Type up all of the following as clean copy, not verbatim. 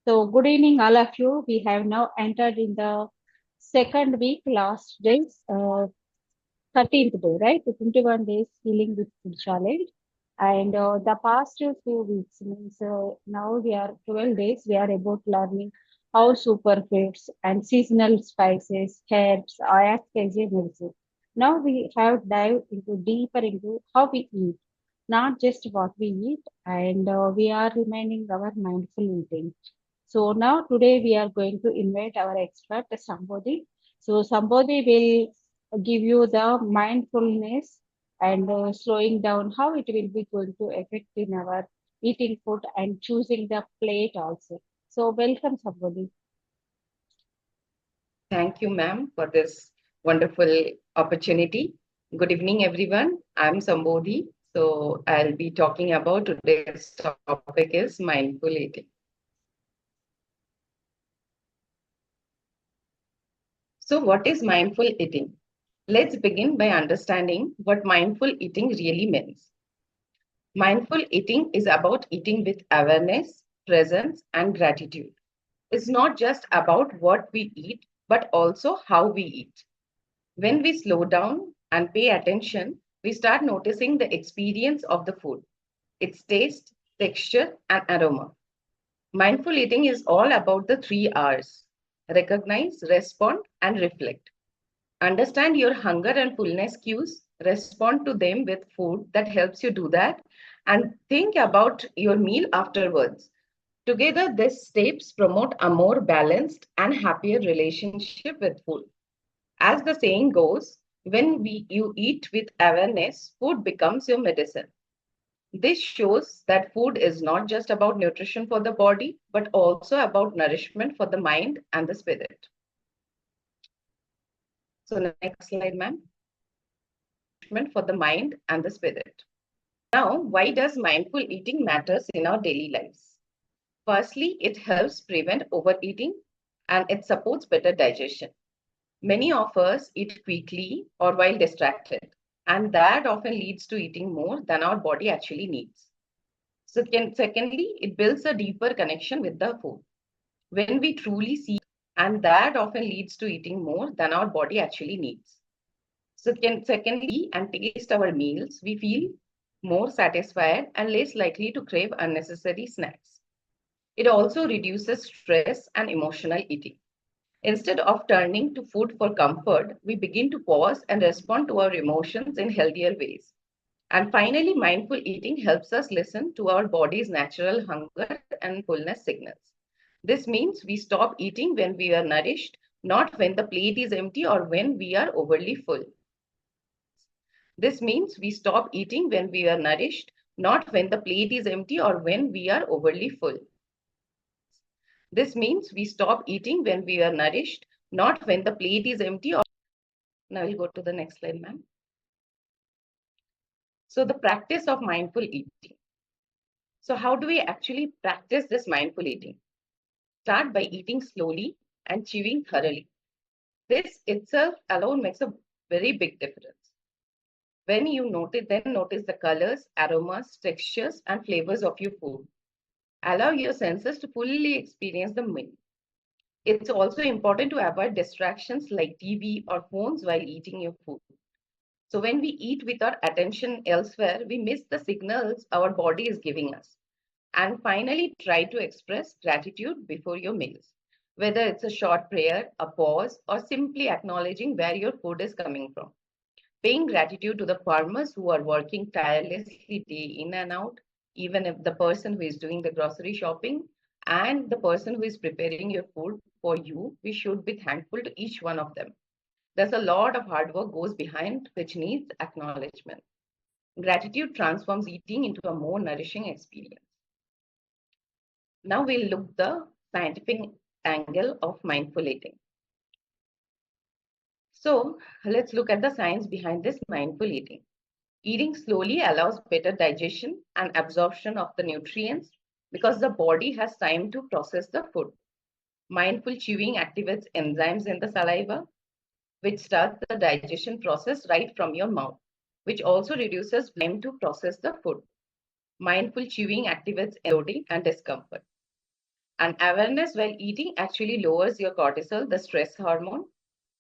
So, good evening, all of you. We have now entered in the second week, last days, 13th day, right? The 21 days healing with food challenge. And the past few weeks means now we are 12 days, we are about learning how superfoods and seasonal spices, herbs, act as a medicine. Now we have dived into deeper into how we eat, not just what we eat, and we are remaining our mindful eating. So now today we are going to invite our expert Sambodhi. So Sambodhi will give you the mindfulness and slowing down how it will be going to affect in our eating food and choosing the plate also. So welcome Sambodhi. Thank you, ma'am, for this wonderful opportunity. Good evening, everyone. I'm Sambodhi. So I'll be talking about today's topic is mindful eating. So what is mindful eating? Let's begin by understanding what mindful eating really means. Mindful eating is about eating with awareness, presence, and gratitude. It's not just about what we eat, but also how we eat. When we slow down and pay attention, we start noticing the experience of the food, its taste, texture, and aroma. Mindful eating is all about the three R's: recognize, respond, and reflect. Understand your hunger and fullness cues, respond to them with food that helps you do that, and think about your meal afterwards. Together, these steps promote a more balanced and happier relationship with food. As the saying goes, you eat with awareness, food becomes your medicine. This shows that food is not just about nutrition for the body, but also about nourishment for the mind and the spirit. So next slide, ma'am. For the mind and the spirit. Now, why does mindful eating matters in our daily lives? Firstly, it helps prevent overeating and it supports better digestion. Many of us eat quickly or while distracted, and that often leads to eating more than our body actually needs. Secondly, it builds a deeper connection with the food. When we truly see, and that often leads to eating more than our body actually needs. Secondly, and taste our meals, we feel more satisfied and less likely to crave unnecessary snacks. It also reduces stress and emotional eating. Instead of turning to food for comfort, we begin to pause and respond to our emotions in healthier ways. And finally, mindful eating helps us listen to our body's natural hunger and fullness signals. This means we stop eating when we are nourished, not when the plate is empty or when we are overly full. This means we stop eating when we are nourished, not when the plate is empty or when we are overly full. This means we stop eating when we are nourished, not when the plate is empty or. Now we'll go to the next slide, ma'am. So the practice of mindful eating. So how do we actually practice this mindful eating? Start by eating slowly and chewing thoroughly. This itself alone makes a very big difference. When you notice the colors, aromas, textures, and flavors of your food. Allow your senses to fully experience the meal. It's also important to avoid distractions like TV or phones while eating your food. So when we eat with our attention elsewhere, we miss the signals our body is giving us. And finally, try to express gratitude before your meals, whether it's a short prayer, a pause, or simply acknowledging where your food is coming from. Paying gratitude to the farmers who are working tirelessly day in and out, even if the person who is doing the grocery shopping and the person who is preparing your food for you, we should be thankful to each one of them. There's a lot of hard work goes behind which needs acknowledgement. Gratitude transforms eating into a more nourishing experience. Now we'll look the scientific angle of mindful eating. So let's look at the science behind this mindful eating. Eating slowly allows better digestion and absorption of the nutrients because the body has time to process the food. Mindful chewing activates enzymes in the saliva, which starts the digestion process right from your mouth, which also reduces time to process the food. Mindful chewing activates bloating and discomfort. And awareness while eating actually lowers your cortisol, the stress hormone.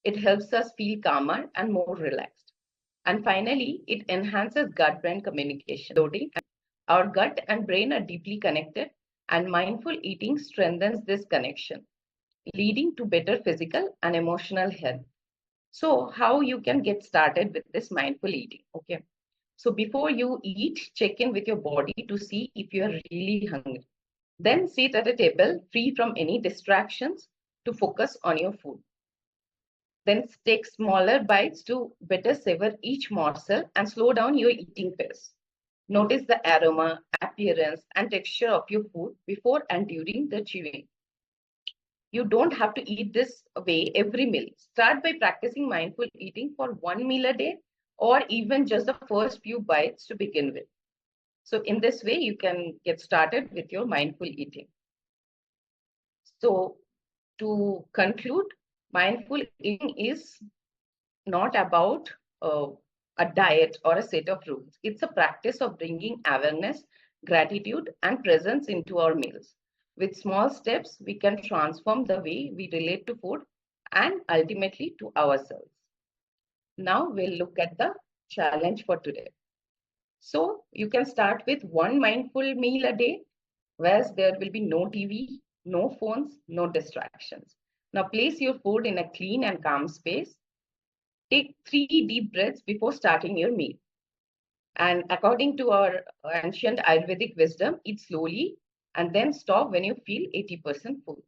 It helps us feel calmer and more relaxed. And finally, it enhances gut-brain communication. Bloating. Our gut and brain are deeply connected, and mindful eating strengthens this connection, leading to better physical and emotional health. So, how you can get started with this mindful eating? Okay. So, before you eat, check in with your body to see if you are really hungry. Then sit at a table free from any distractions to focus on your food. Then take smaller bites to better savor each morsel and slow down your eating pace. Notice the aroma, appearance, and texture of your food before and during the chewing. You don't have to eat this way every meal. Start by practicing mindful eating for one meal a day or even just the first few bites to begin with. So, in this way, you can get started with your mindful eating. So, to conclude, mindful eating is not about uh, a diet or a set of rules. It's a practice of bringing awareness, gratitude, and presence into our meals. With small steps, we can transform the way we relate to food and ultimately to ourselves. Now we'll look at the challenge for today. So you can start with one mindful meal a day, where there will be no TV, no phones, no distractions. Now place your food in a clean and calm space. Take 3 deep breaths before starting your meal. And according to our ancient Ayurvedic wisdom, eat slowly and then stop when you feel 80% full.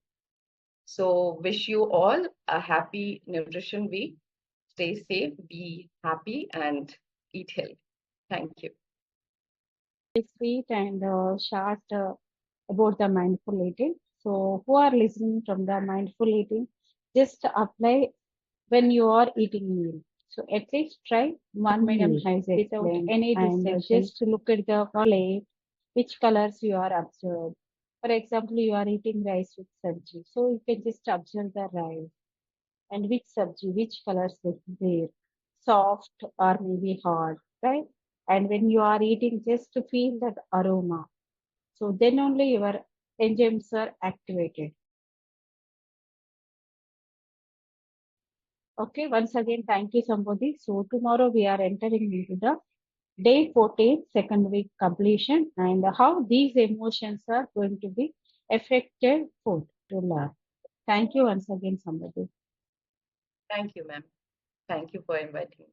So, wish you all a happy nutrition week. Stay safe, be happy, and eat healthy. Thank you. Sweet and short about the mindful eating. So, who are listening from the mindful eating, just apply when you are eating meal. So, at least try one meal without any distraction. Just look at the plate, which colors you are observed. For example, you are eating rice with sabji. So, you can just observe the rice and which sabji, which colors is there, soft or maybe hard, right? And when you are eating, just to feel that aroma. So then only your enzymes are activated. Okay, once again, thank you, Sambodhi. So tomorrow we are entering into the day 14, second week completion, and how these emotions are going to be affected food to learn. Thank you once again, Sambodhi. Thank you, ma'am. Thank you for inviting me.